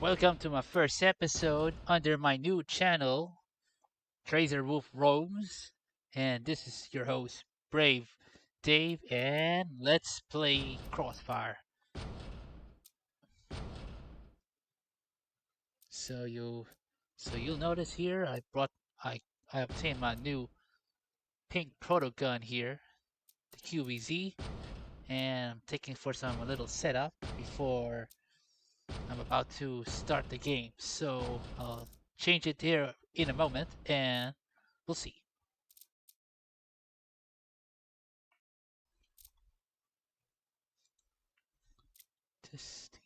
Welcome to my first episode under my new channel, Trazorwolf Roams, and this is your host, Brave Dave, and let's play Crossfire. So you, so you'll notice here, I, I obtained my new pink proto gun here, the QBZ, and I'm taking for some a little setup before I'm about to start the game. So I'll change it here in a moment, and we'll see. Testing.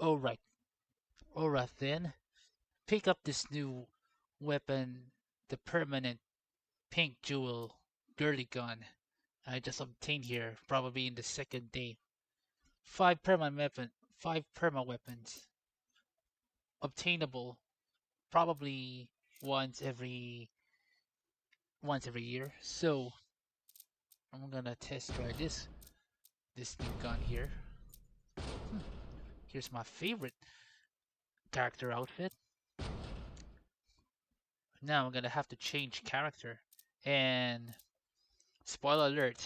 Alright, alright then. Pick up this new weapon, the permanent pink jewel girly gun I just obtained here, probably in the second day. Five perma weapons, obtainable probably once every once every year. So I'm gonna test try this new gun here. Here's my favorite character outfit. Now I'm gonna have to change character. And spoiler alert,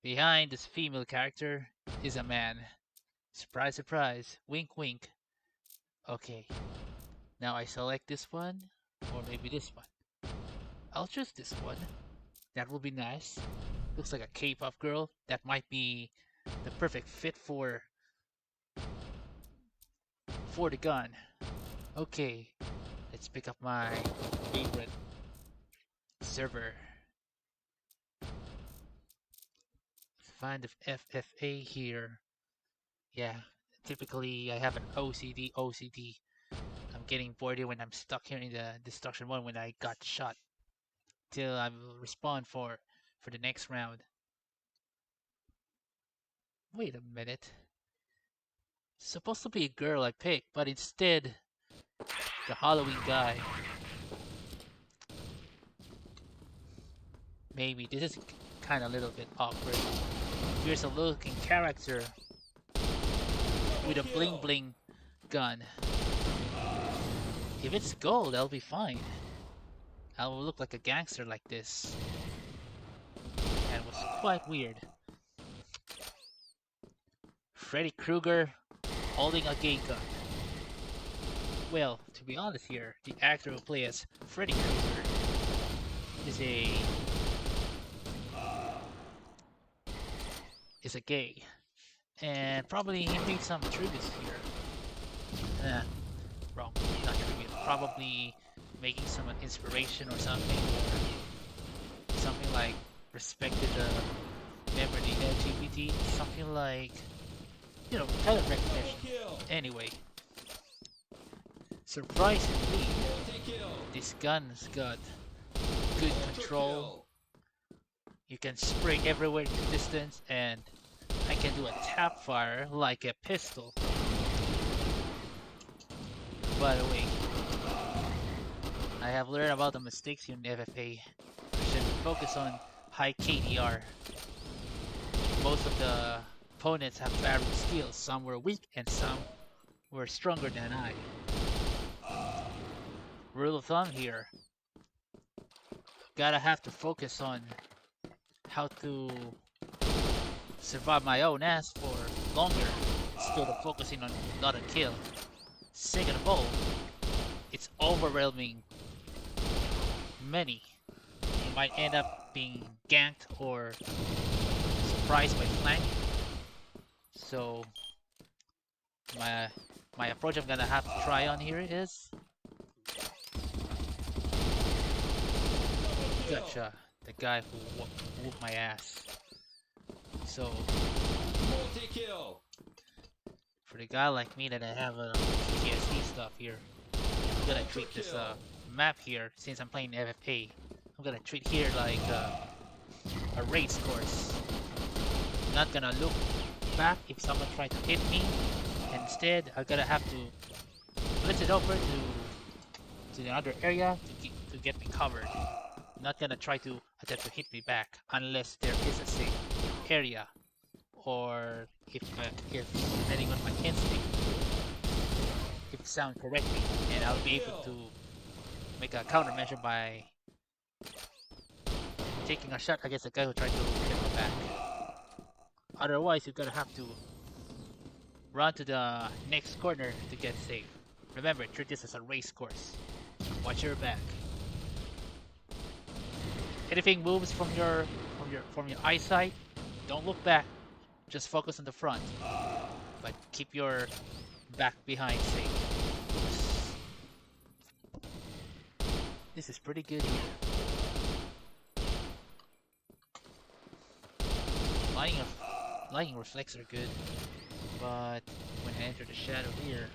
behind this female character is a man. Surprise, surprise. Wink, wink. Okay, now I select this one, or maybe this one. I'll choose this one. That will be nice. Looks like a K-pop girl. That might be the perfect fit for the gun. Okay, let's pick up my favorite server. Find the FFA here. Yeah, typically I have an OCD. I'm getting bored here when I'm stuck here in the destruction one when I got shot. Till I will respawn for the next round. Wait a minute. Supposed to be a girl I picked, but instead the Halloween guy. Maybe this is kind of a little bit awkward. Here's a looking character with a bling bling gun. If it's gold, I'll be fine. I will look like a gangster like this. And it was quite weird. Freddy Krueger holding a gay gun. Well, to be honest here, the actor who plays Freddy Krueger is a gay. And probably he made some tributes here. Wrong, not tribute. Probably making some inspiration or something. Or something like respected member of the LGBT. Something like, kind of recognition. Anyway, surprisingly, this gun's got good control. You can spray everywhere in the distance, and I can do a tap fire like a pistol. By the way, I have learned about the mistakes in FFA. We should focus on high KDR. Most of the opponents have varying skills. Some were weak and some were stronger than I. Rule of thumb here. Gotta have to focus on how to survive my own ass for longer instead of focusing on not a kill. Second of all, it's overwhelming many. You might end up being ganked or surprised by flank. So my approach I'm gonna have to try on here is gotcha, the guy who whooped my ass. So for the guy like me that I have a PTSD stuff here, I'm gonna treat this map here, since I'm playing FFA, I'm gonna treat here like a race course. I'm not gonna look back if someone tries to hit me. Instead, I'm gonna have to blitz it over to the other area to get me covered. I'm not gonna try to attempt to hit me back unless there is a safe area or if depending on my instinct, if it sound correctly, and I'll be able to make a countermeasure by taking a shot against the guy who tried to kill my back. Otherwise, you're gonna have to run to the next corner to get safe. Remember, treat this as a race course. Watch your back. Anything moves from your eyesight, don't look back. Just focus on the front, but keep your back behind safe. This is pretty good here. Lying reflex are good, but when I enter the shadow here,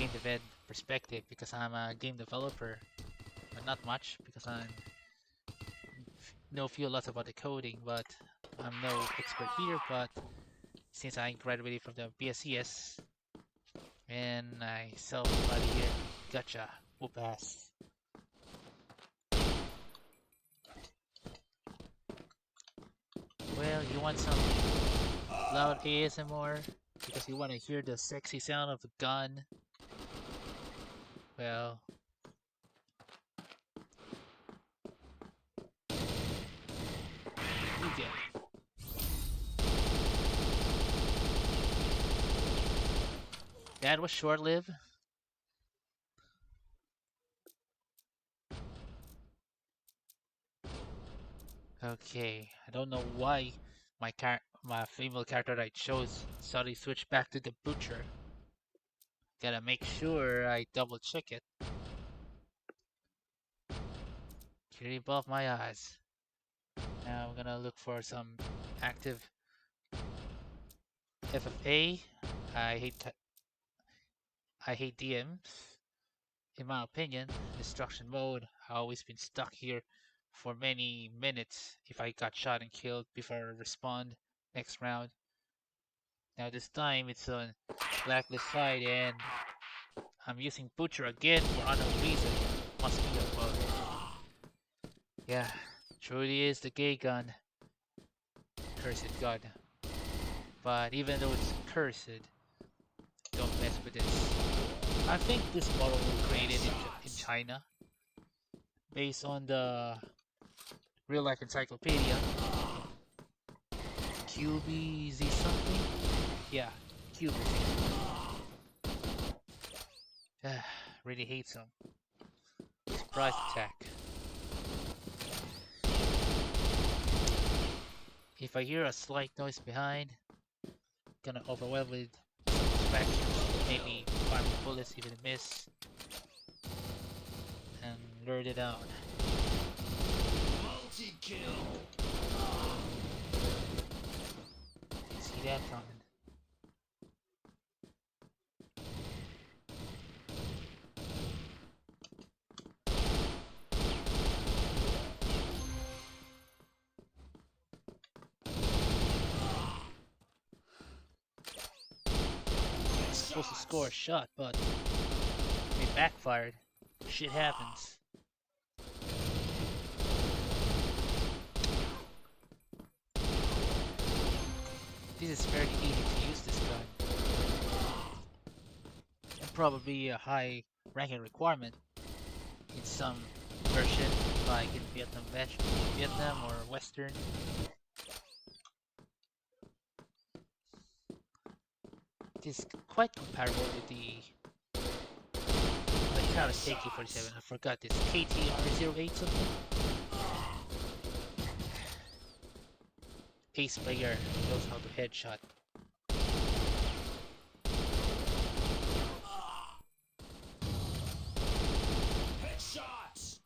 game dev perspective, because I'm a game developer, but not much because I know feel lots about the coding, but I'm no expert here. But since I graduated from the BSCS and I self-study here, gotcha, whoop ass. Well, you want some loud ASMR because you want to hear the sexy sound of a gun? Well, you get it. That was short-lived. Okay, I don't know why my female character that I chose suddenly switched back to the butcher. Gotta make sure I double check it. Clearly above my eyes. Now I'm gonna look for some active FFA. I hate DMs. In my opinion, destruction mode. I always been stuck here for many minutes if I got shot and killed before I respond next round. Now this time it's on blacklist side and I'm using butcher again for unknown reason. Must be a bug. Yeah, truly is the gay gun. Cursed gun. But even though it's cursed, don't mess with this. I think this model was created in China based on the real life encyclopedia. QBZ something? Yeah, QBZ. Really hate some. Surprise attack. If I hear a slight noise behind, gonna overwhelm with some distractions, maybe farming bullets even miss, and lure it down. Multi-kill! See that coming. Supposed to score a shot, but it backfired. Shit happens. This is fairly easy to use this gun. And probably a high ranking requirement in some version, like in Vietnam or Western. It is quite comparable with the Kawasaki AK-47. I forgot this KTR-08 something. Ace player knows how to headshot. Headshots.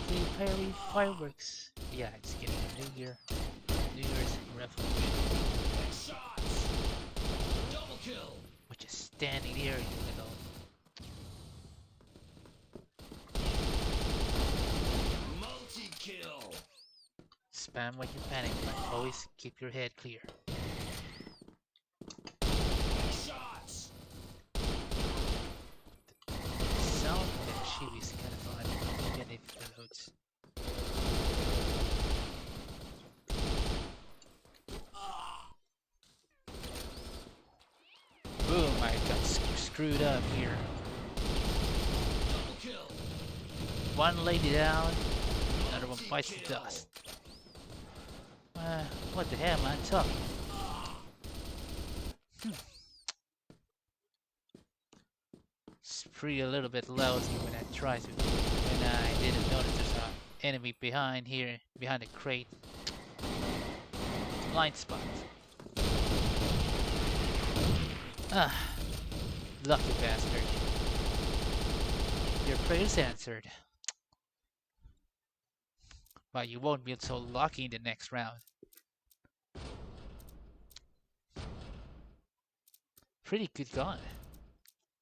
They parry fireworks. Yeah, it's getting a New Year's revolution. Headshots. Double kill. Which is standing here in the middle. Multi-kill. Spam when you panic, but always keep your head clear. Shots. The sound of the chibi is kind of fun, even if it loads. screwed up here. One lady down, another one bites the dust. What the hell, man? Tough. It's pretty a little bit lousy when I didn't notice there's an enemy behind here, behind the crate. Blind spot. Ah, lucky bastard. Your prayers answered. But you won't be so lucky in the next round. Pretty good gun.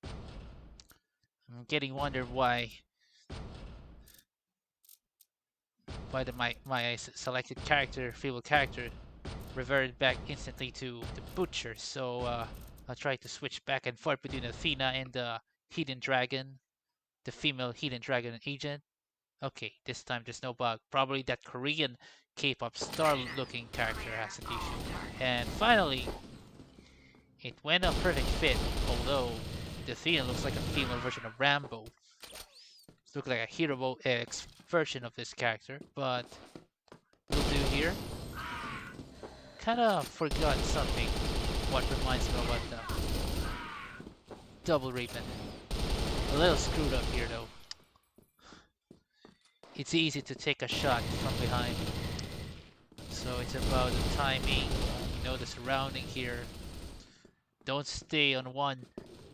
I'm getting wonder why my selected character, feeble character, reverted back instantly to the butcher. So I'll try to switch back and forth between Athena and the hidden dragon, the female hidden dragon agent. Okay, this time there's no bug. Probably that Korean K-pop star-looking character has an issue. And finally, it went a perfect fit, although the Athena looks like a female version of Rambo. It looks like a Hero X version of this character, but we'll do here. Kinda forgot something. What reminds me about the double Raven. A little screwed up here though. It's easy to take a shot from behind. So it's about the timing, you know, the surrounding here. Don't stay on one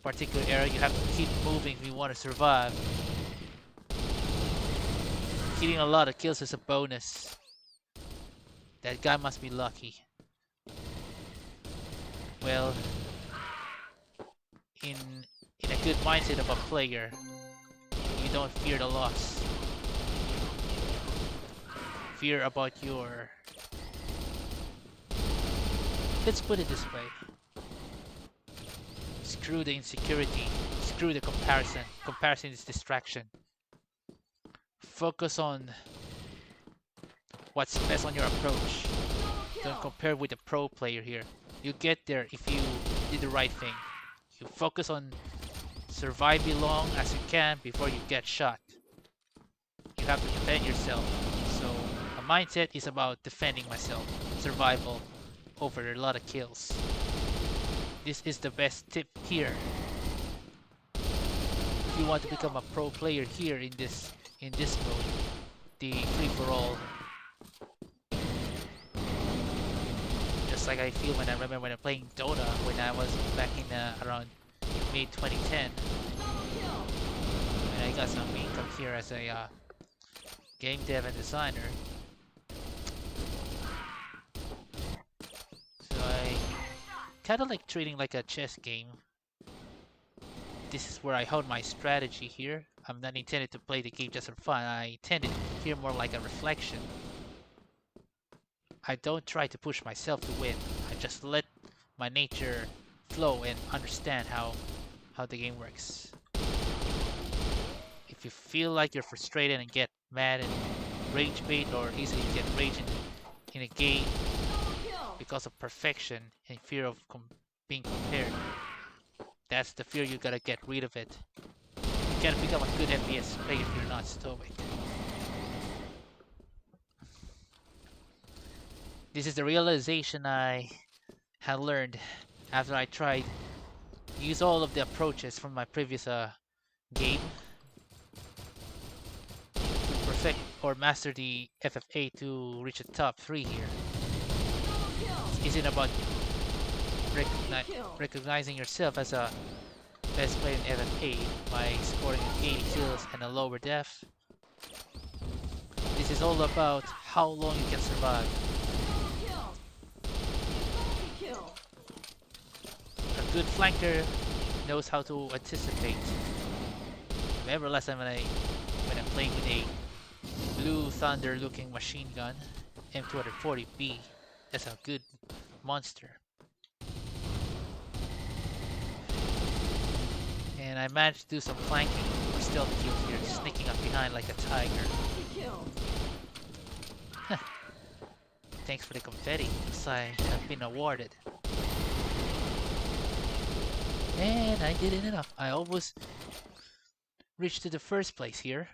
particular area, you have to keep moving if you want to survive. Getting a lot of kills is a bonus. That guy must be lucky. Well, in a good mindset of a player, you don't fear the loss. Fear about your... Let's put it this way. Screw the insecurity. Screw the comparison. Comparison is distraction. Focus on what's best on your approach. Don't compare with a pro player here. You get there if you did the right thing. You focus on surviving long as you can before you get shot. You have to defend yourself. So a mindset is about defending myself. Survival over a lot of kills. This is the best tip here. If you want to become a pro player here in this mode, the free-for-all. Just like I feel when I remember when I'm playing Dota when I was back in around mid 2010. And I got some income here as a game dev and designer. So I kind of like treating like a chess game. This is where I hone my strategy here. I'm not intended to play the game just for fun. I intended here more like a reflection. I don't try to push myself to win. I just let my nature flow and understand how the game works. If you feel like you're frustrated and get mad and rage bait or easily get rage in a game because of perfection and fear of being compared, that's the fear you gotta get rid of it. You can't become a good FPS player if you're not stoic. This is the realization I had learned after I tried use all of the approaches from my previous game to perfect or master the FFA to reach the top 3 here. It isn't about recognizing yourself as a best player in FFA by scoring 80 kills and a lower def. This is all about how long you can survive. A good flanker knows how to anticipate. Remember last time when I played with a Blue Thunder looking machine gun, M240B, that's a good monster. And I managed to do some flanking or stealth kills here, sneaking up behind like a tiger. Thanks for the confetti, because I have been awarded. And I didn't enough. I almost reached to the first place here.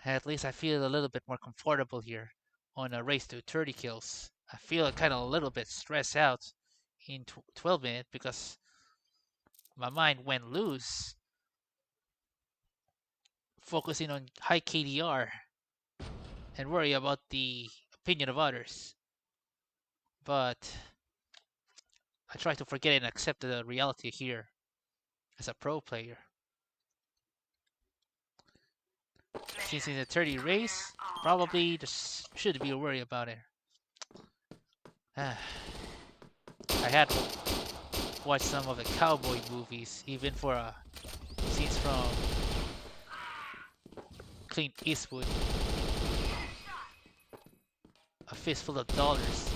At least I feel a little bit more comfortable here on a race to 30 kills. I feel kind of a little bit stressed out in 12 minutes because my mind went loose focusing on high KDR and worry about the opinion of others. But I try to forget it and accept the reality here as a pro player. Since it's a 30 race, probably there should be a worry about it. I had watched some of the cowboy movies, even for scenes from Clint Eastwood, A Fistful of Dollars.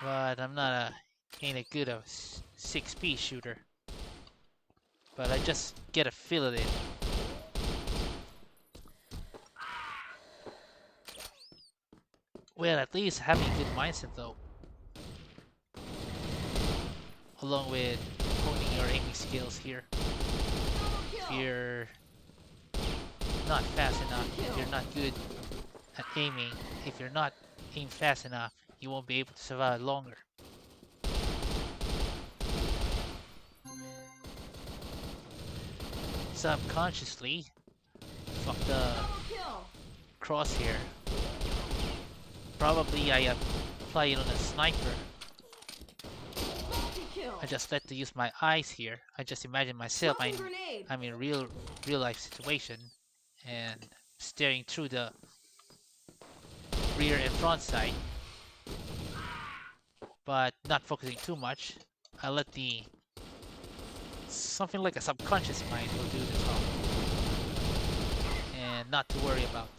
But I'm not ain't a good of 6P shooter. But I just get a feel of it. Well, at least having a good mindset though, along with honing your aiming skills here. If you're not fast enough, if you're not good at aiming, if you're not aim fast enough, you won't be able to survive longer. Subconsciously, fuck the crosshair. Probably I apply it on a sniper. I just let to use my eyes here. I just imagine myself I'm in real life situation and staring through the rear and front sight, but not focusing too much. I let the something like a subconscious mind will do the talk and not to worry about.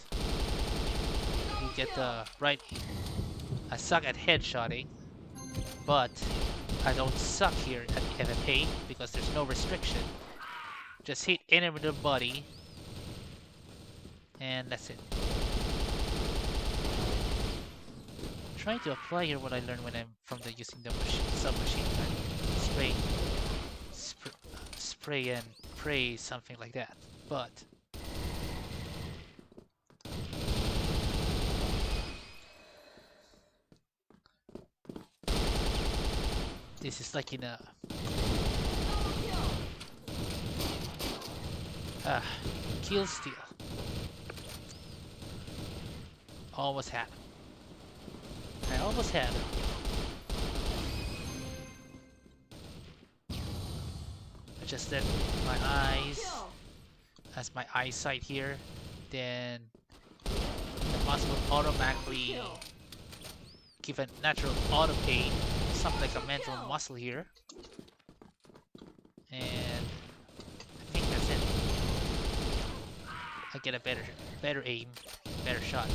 You get the right aim. I suck at headshotting, but I don't suck here at FFA because there's no restriction. Just hit enemy in the body, and that's it. Trying to apply here what I learned when I'm from the using the submachine gun, spray and pray, something like that. But this is like in a kill steal. Almost had him. I almost had him. I just let my eyes, as my eyesight here, then the muscle automatically give a natural auto pain, something like a mental muscle here. And I think that's it. I get a better aim, better shot.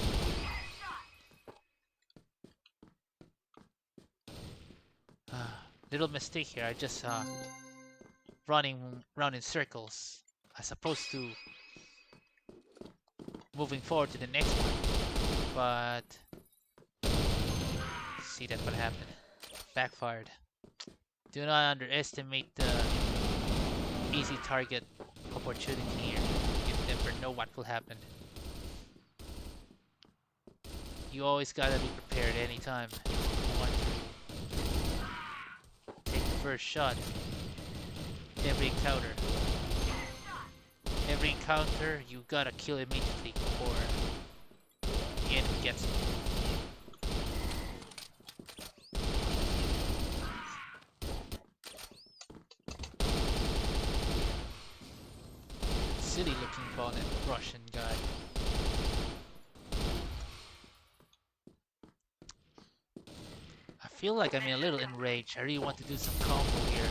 Little mistake here. I just running around in circles as opposed to moving forward to the next one. But see, that's what happened. Backfired. Do not underestimate the easy target opportunity here. You never know what will happen. You always gotta be prepared anytime you want to take the first shot. Every encounter. Every encounter, you gotta kill immediately before the enemy gets it. Silly looking bonnet Russian guy. I feel like I'm a little enraged. I really want to do some combo here.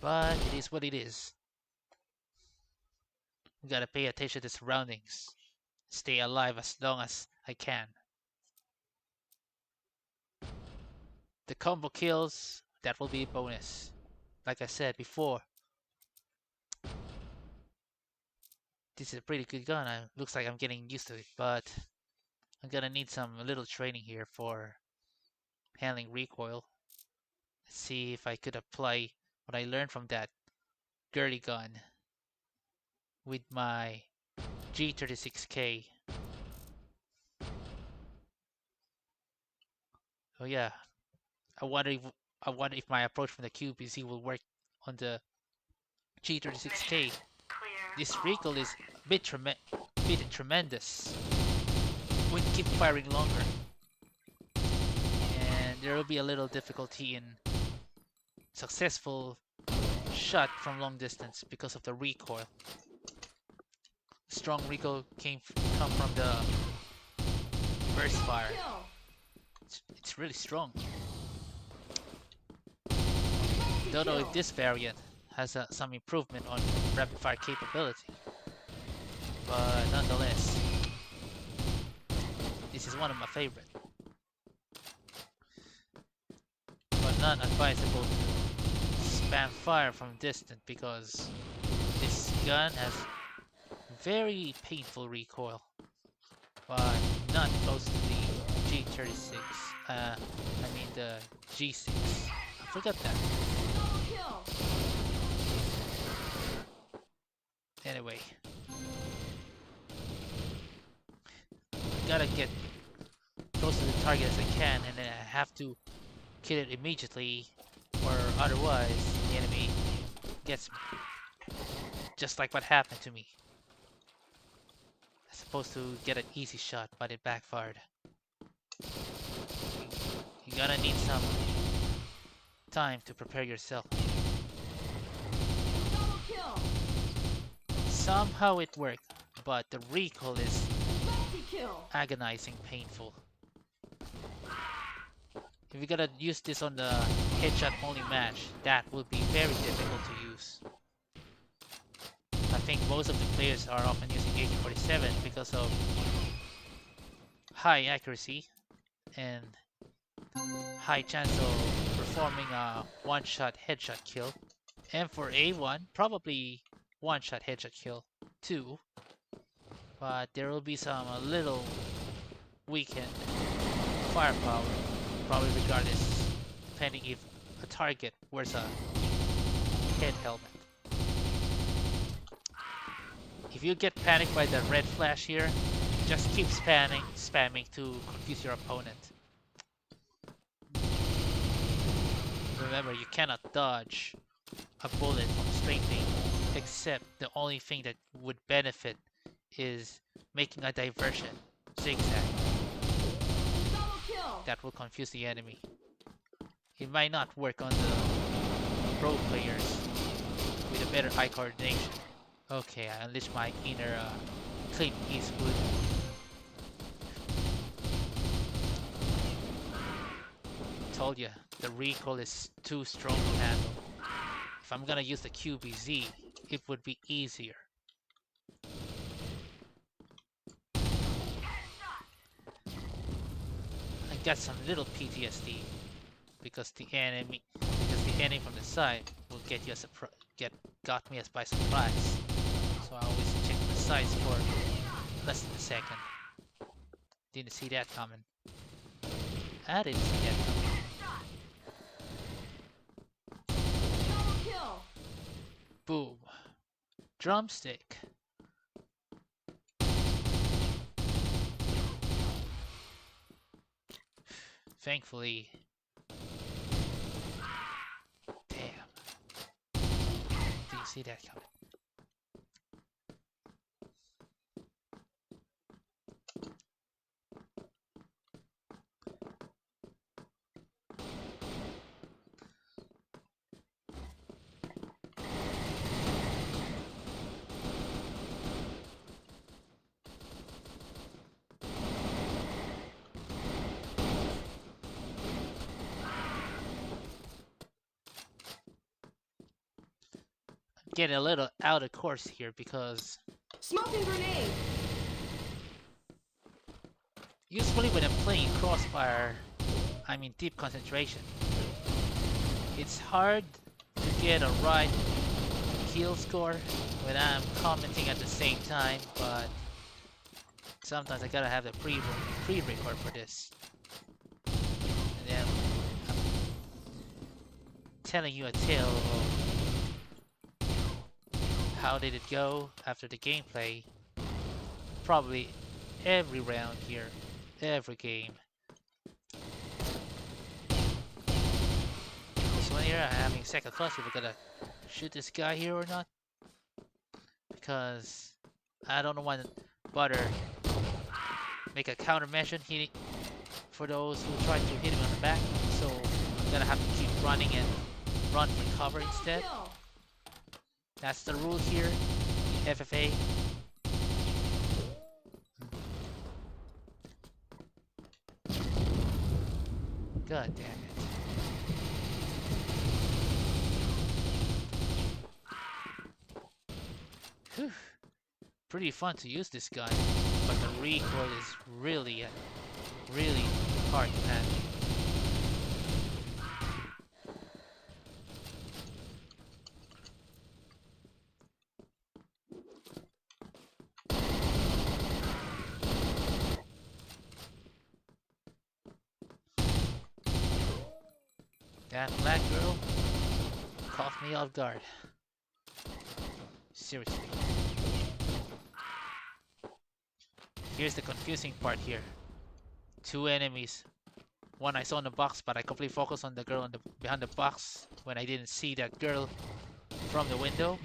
But it is what it is. We gotta pay attention to surroundings. Stay alive as long as I can. The combo kills, that will be a bonus. Like I said before, this is a pretty good gun. Looks like I'm getting used to it, but I'm gonna need some little training here for handling recoil. Let's see if I could apply what I learned from that Girly gun with my G36K. Oh yeah, I wonder if my approach from the QBZ will work on the G36K. This recoil is a bit tremendous. We keep firing longer, and there will be a little difficulty in successful shot from long distance because of the recoil. Strong recoil come from the burst fire. It's really strong. Don't know if this variant has some improvement on rapid fire capability, but nonetheless, this is one of my favorite. But not advisable to spam fire from distance because this gun has very painful recoil, but not close to the G36. I mean the G6. I forgot that. Anyway, gotta get close to the target as I can, and then I have to kill it immediately, or otherwise the enemy gets me. Just like what happened to me. I was supposed to get an easy shot, but it backfired. You gotta need some time to prepare yourself. Somehow it worked, but the recoil is agonizing painful. If you're gonna use this on the headshot only match, that will be very difficult to use. I think most of the players are often using AK-47 because of high accuracy and high chance of performing a one-shot headshot kill. And for A1, probably one-shot headshot kill too. But there will be some a little weakened firepower, probably regardless, depending if a target wears a head helmet. If you get panicked by the red flash here, just keep spamming to confuse your opponent. Remember, you cannot dodge a bullet from straight aim, except the only thing that would benefit is making a diversion, zigzag. That will confuse the enemy. It might not work on the pro players with a better eye coordination. Okay, I unleashed my inner Clint Eastwood. Told ya, the recoil is too strong to handle. If I'm gonna use the QBZ, it would be easier. I got some little PTSD because the enemy from the side will get you got me by surprise. So I always check the sides for less than a second. Didn't see that coming. I didn't see that coming. Boom. Drumstick. Thankfully. Damn. Didn't see that coming. Getting a little out of course here because smoking grenade. Usually when I'm playing Crossfire, I'm in deep concentration. It's hard to get a right kill score when I'm commenting at the same time, but sometimes I gotta have the pre-record for this. And then telling you a tale of how did it go after the gameplay. Probably every round here, every game. This one here, I'm having second thoughts if we're gonna shoot this guy here or not. Because I don't want to bother make a countermeasure hitting for those who try to hit him on the back. So I'm gonna have to keep running and run for cover instead. That's the rule here in FFA. God damn it. Whew. Pretty fun to use this gun, but the recoil is really hard to handle. That black girl caught me off guard. Seriously. Here's the confusing part here. Two enemies. One I saw in the box, but I completely focused on the girl behind the box when I didn't see that girl from the window.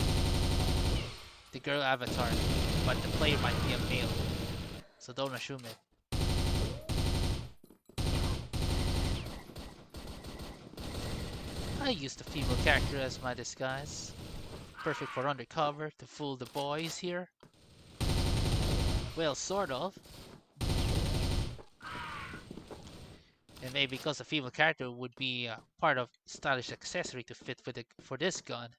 The girl avatar, but the player might be a male, so don't assume it. I used the female character as my disguise. Perfect for undercover to fool the boys here. Well, sort of. And maybe because a female character would be part of stylish accessory to fit for this gun.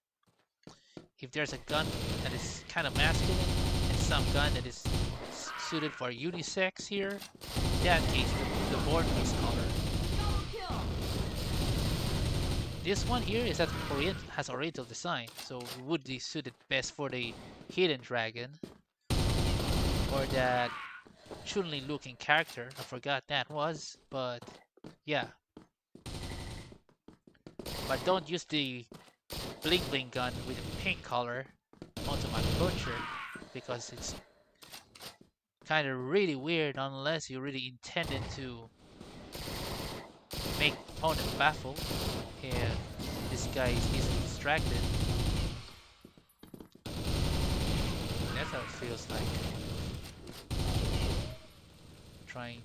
If there's a gun that is kind of masculine and some gun that is suited for unisex here, in that case the board piece color. This one here is that has Oriental design, so it would be suited best for the hidden dragon or that Chun-Li looking character. I forgot that was, but yeah. But don't use the bling bling gun with a pink color onto my butcher because it's kind of really weird unless you really intended to make opponent baffle and this guy is easily distracted. That's how it feels like. I'm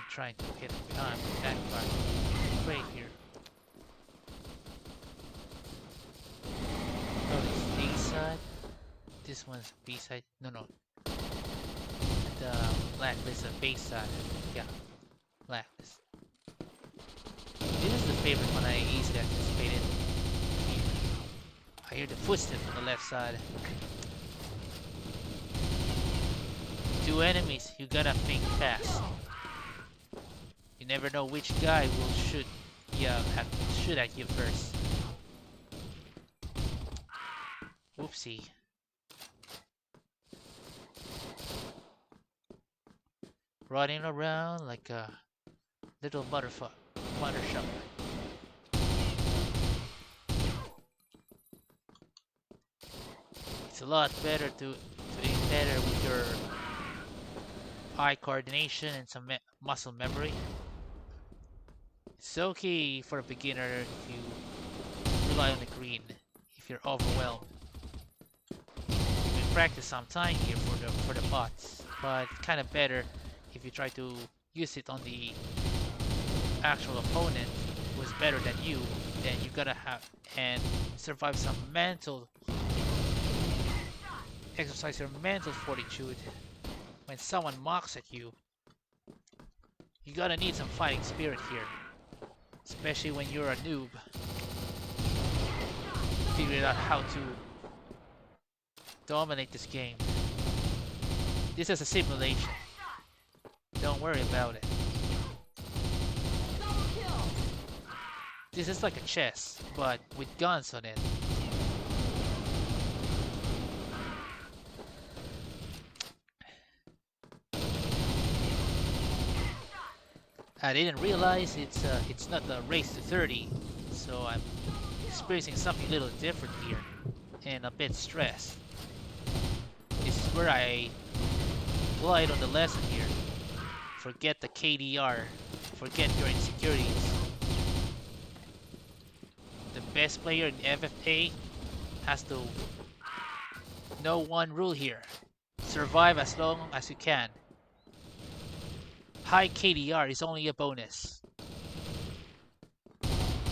trying to hit him behind the back part. Great here. Oh, this A side. This one's B side. No. The blacklist of base side. Yeah, blacklist. This is the favorite one I easily anticipated. I hear the footsteps on the left side. Two enemies, you gotta think fast. You never know which guy will shoot at you first. Whoopsie. Running around like a little mother shopper. It's a lot better to aim better with your eye coordination and some muscle memory. It's okay for a beginner if you rely on the green if you're overwhelmed. You can practice some time here for the bots, but it's kind of better if you try to use it on the actual opponent who is better than you. Then you gotta have and survive some exercise your mental fortitude. When someone mocks at you, you gotta need some fighting spirit here. Especially when you're a noob. Figuring out how to dominate this game. This is a simulation. Don't worry about it. This is like a chess, but with guns on it. I didn't realize it's not a race to 30, so I'm experiencing something a little different here, and a bit stressed. This is where I applied on the lesson here. Forget the KDR, forget your insecurities. The best player in FFA has to know one rule here. Survive as long as you can. High KDR is only a bonus.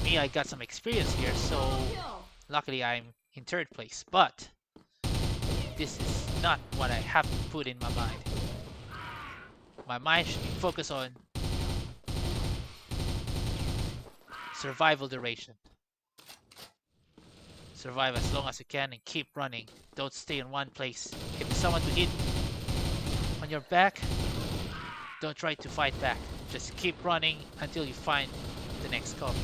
Me, I got some experience here, so luckily I'm in third place, but this is not what I have to put in my mind. My mind should be focused on survival duration. Survive as long as you can and keep running. Don't stay in one place. If someone to hit on your back, don't try to fight back. Just keep running until you find the next cover.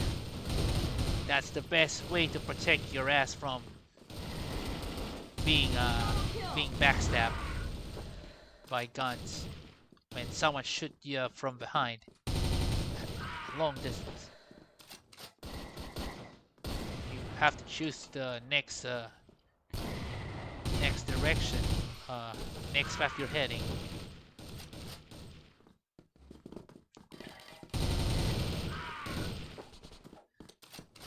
That's the best way to protect your ass from being backstabbed by guns when someone shoot you from behind at long distance. You have to choose the next direction, next path you're heading.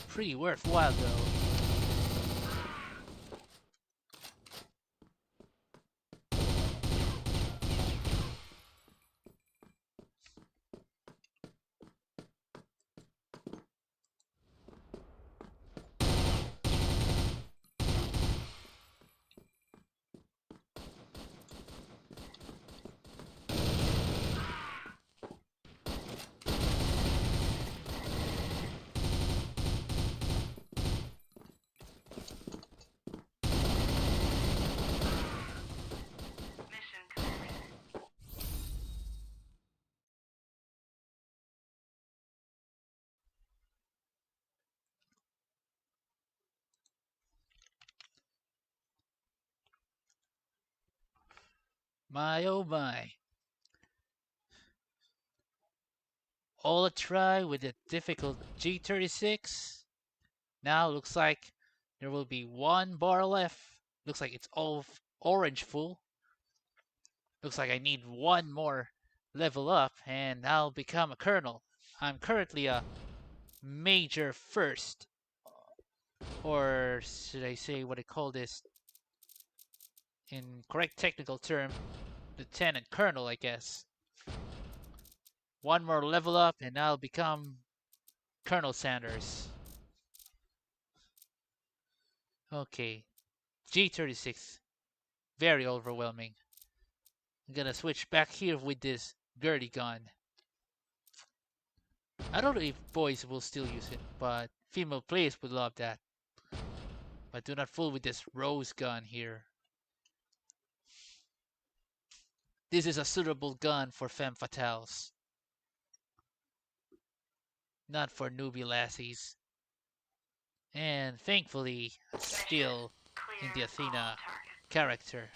Pretty worthwhile though. My oh my. All a try with the difficult G36. Now looks like there will be one bar left. Looks like it's all orange full. Looks like I need one more level up and I'll become a colonel. I'm currently a major first. Or should I say what I call this in correct technical term, lieutenant colonel, I guess. One more level up and I'll become Colonel Sanders. Okay, G36, very overwhelming. I'm gonna switch back here with this Girly gun. I don't know if boys will still use it, but female players would love that. But do not fool with this Rose gun here. This is a suitable gun for femme fatales, not for newbie lassies. And thankfully, still in the Athena character.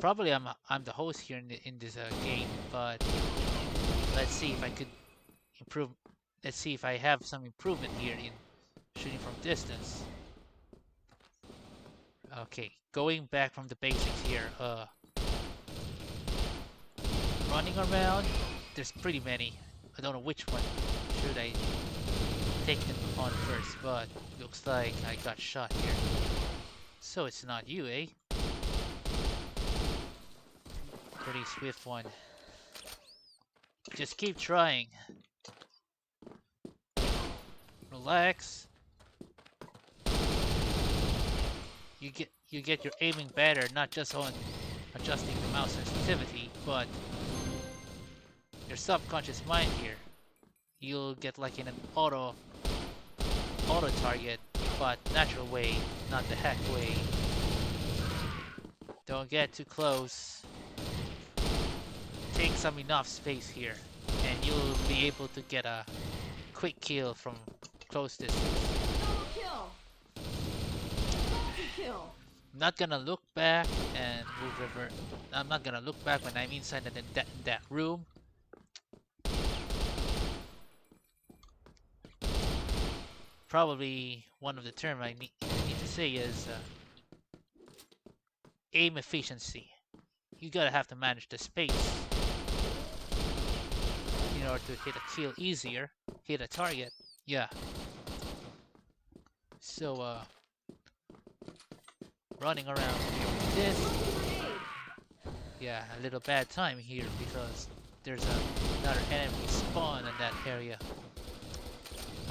Probably I'm the host here in this game, but let's see if I could improve. Let's see if I have some improvement here in shooting from distance. Okay, going back from the basics here. Running around. There's pretty many. I don't know which one should I take them on first, but looks like I got shot here. So it's not you, eh? Pretty swift one. Just keep trying. Relax. You get your aiming better, not just on adjusting the mouse sensitivity, but your subconscious mind here. You'll get like in an auto target, but natural way, not the hack way. Don't get too close. Take some enough space here, and you'll be able to get a quick kill from close distance. I'm not gonna look back and move over. I'm not gonna look back when I'm inside that room. probably one of the term I need to say is aim efficiency. You gotta have to manage the space in order to hit a kill easier, hit a target. Yeah. So running around here with this. Yeah, a little bad time here because there's another enemy spawn in that area.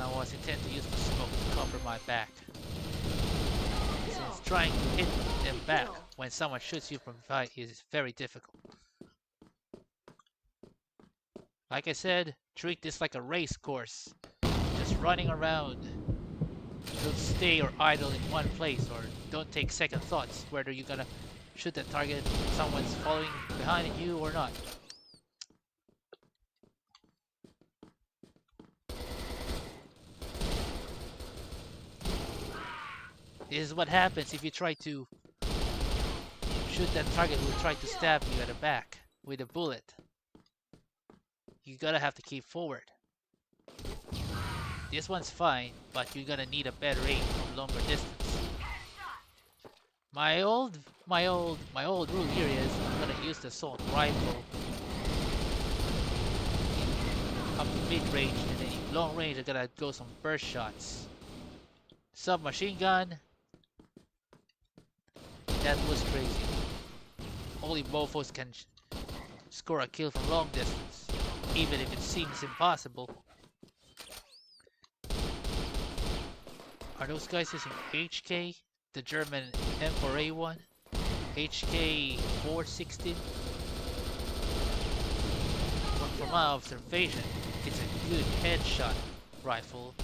I was intending to use the smoke to cover my back. Since trying to hit them back when someone shoots you from behind is very difficult. Like I said, treat this like a race course. Just running around. Don't stay or idle in one place, or don't take second thoughts whether you're gonna shoot that target, someone's following behind you or not. This is what happens if you try to shoot that target who will try to stab you at the back with a bullet. You gotta have to keep forward. This one's fine, but you're gonna need a better aim from longer distance. My old rule here is I'm gonna use the assault rifle up to mid range, and then in long range I gotta go some burst shots. Submachine gun. That was crazy. Only mofos can score a kill from long distance, even if it seems impossible. Are those guys using HK? The German M4A1? HK 416? From my observation, it's a good headshot rifle.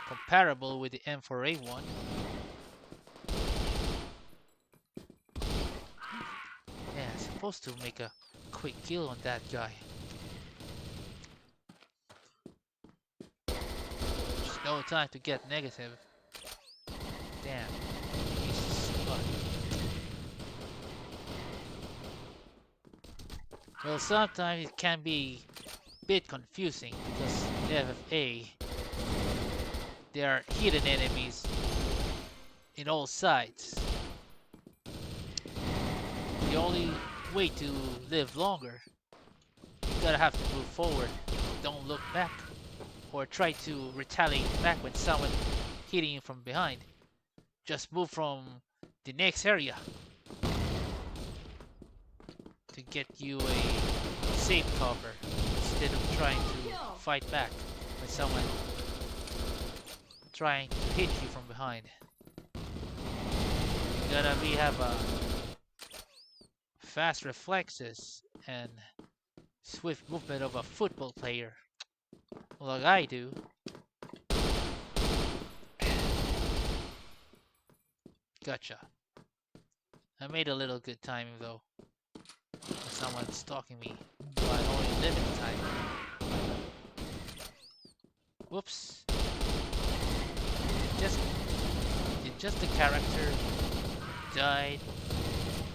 Comparable with the M4A1. Yeah, I'm supposed to make a quick kill on that guy. There's no time to get negative. Damn. Jesus. Well, sometimes it can be a bit confusing because in FFA there are hidden enemies in all sides. The only way to live longer, you gotta have to move forward. Don't look back or try to retaliate back when someone hitting you from behind. Just move from the next area to get you a safe cover instead of trying to fight back when someone trying to hit you from behind. You gotta have fast reflexes and swift movement of a football player, like I do. Gotcha. I made a little good timing though. Someone's stalking me by only limited time. Whoops. Did just the character died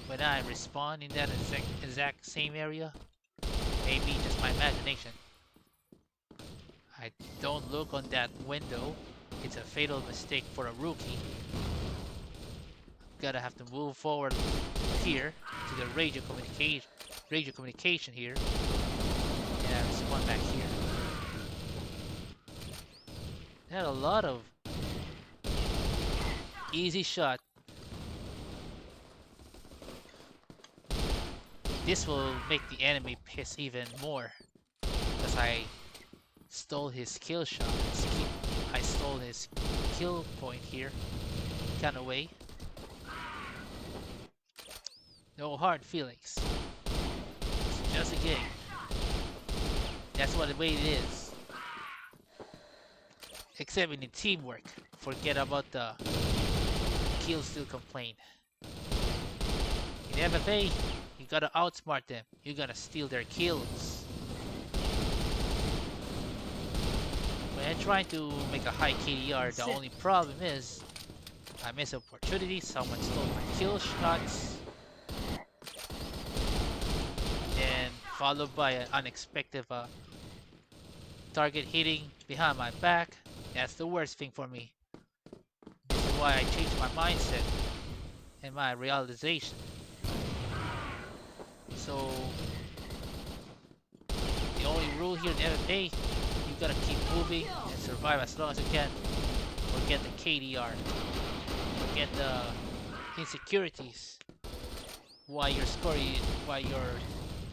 when I respawn in that exact same area? Maybe just my imagination. I don't look on that window. It's a fatal mistake for a rookie. Gotta have to move forward here to the radio communication here. And I respawn back here. Had a lot of easy shot. This will make the enemy piss even more because I stole his kill shot. I stole his kill point here, kind of way. No hard feelings. It's just a game. That's what the way it is. Except in the teamwork. Forget about the kill steal complaint. In FFA, you gotta outsmart them. You gotta steal their kills. When I'm trying to make a high KDR, the only problem is I miss opportunities. Someone stole my kill shots. Then followed by an unexpected target hitting behind my back, that's the worst thing for me. This is why I changed my mindset and my realization. So the only rule here in MMA, you gotta keep moving and survive as long as you can, or get the KDR, or get the insecurities. Why your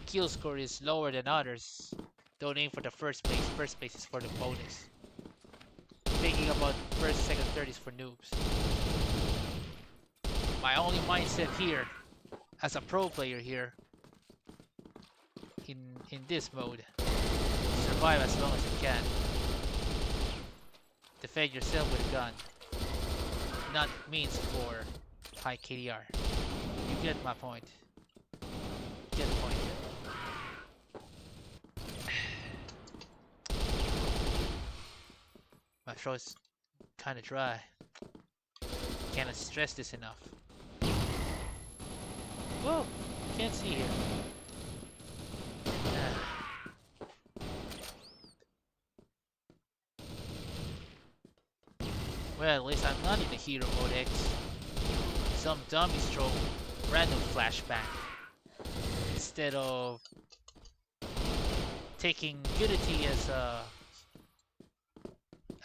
kill score is lower than others. Don't aim for the first place. First place is for the bonus. Thinking about first, second, third is for noobs. My only mindset here, as a pro player here, in this mode, survive as long as you can. Defend yourself with a gun. Not means for high KDR. You get my point. Get the point. My throat's kinda dry. Can't stress this enough. Whoa! Can't see here. Well, at least I'm not in the hero mode X. Some dummies throw random flashbang instead of taking Unity as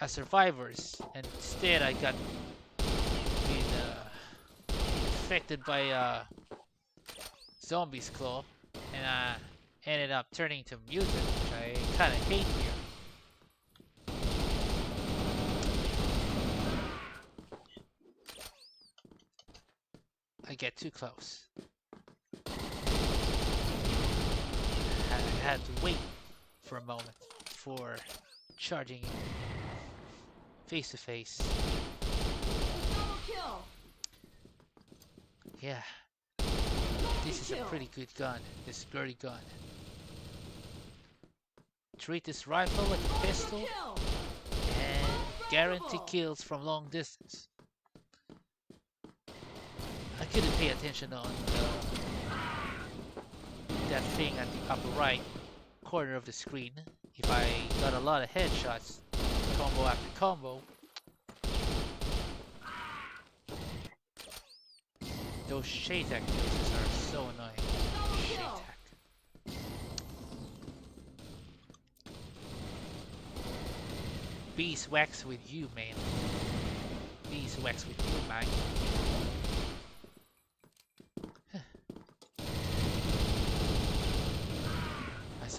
survivors, and instead I got affected by zombie's claw, and I ended up turning to mutant, which I kinda hate here. I get too close. I had to wait for a moment before charging face to face. Yeah, this is a pretty good gun, this Girly gun. Treat this rifle like a pistol and guarantee kills from long distance. I couldn't pay attention on that thing at the upper right corner of the screen. If I got a lot of headshots, combo after combo, those shade attack kills are so annoying. Shade attack. Beeswax with you, man. Beeswax with you, man. I'm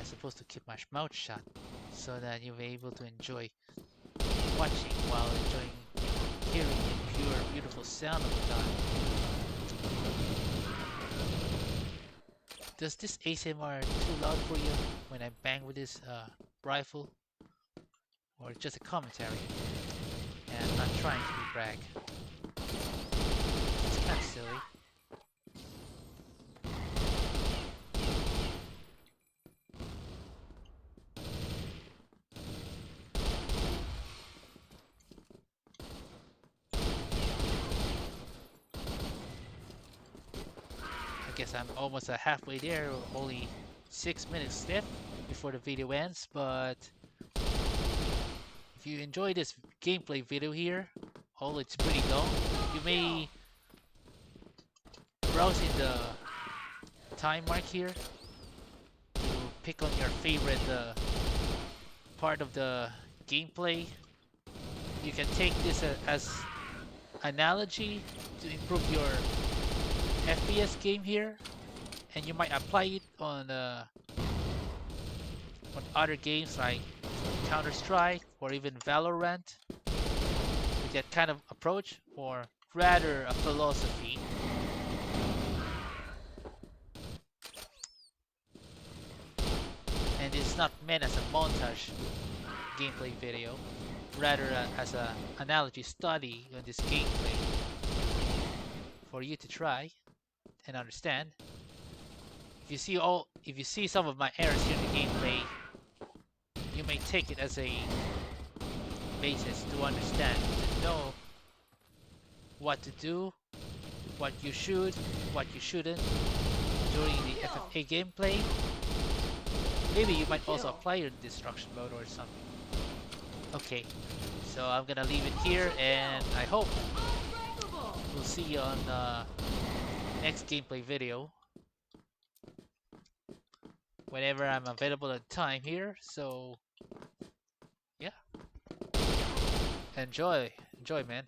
supposed to keep my mouth shut so that you'll be able to enjoy watching while enjoying hearing the pure, beautiful sound of the gun. Does this ASMR too loud for you when I bang with this rifle? Or just a commentary? And I'm not trying to be brag. It's kind of silly. I guess I'm almost halfway there, only 6 minutes left before the video ends, but if you enjoy this gameplay video here, although it's pretty long, you may browse in the time mark here to pick on your favorite part of the gameplay. You can take this as analogy to improve your FPS game here, and you might apply it on other games like Counter-Strike or even Valorant with that kind of approach, or rather a philosophy. And it's not meant as a montage gameplay video, rather as an analogy study on this gameplay for you to try and understand. If you see some of my errors here in the gameplay, you may take it as a basis to understand, to know what to do, what you should, what you shouldn't during the FFA gameplay. Maybe you might also apply your destruction mode or something. Okay, so I'm gonna leave it here, and I hope we'll see you on the next gameplay video whenever I'm available at time here. So yeah, enjoy, man.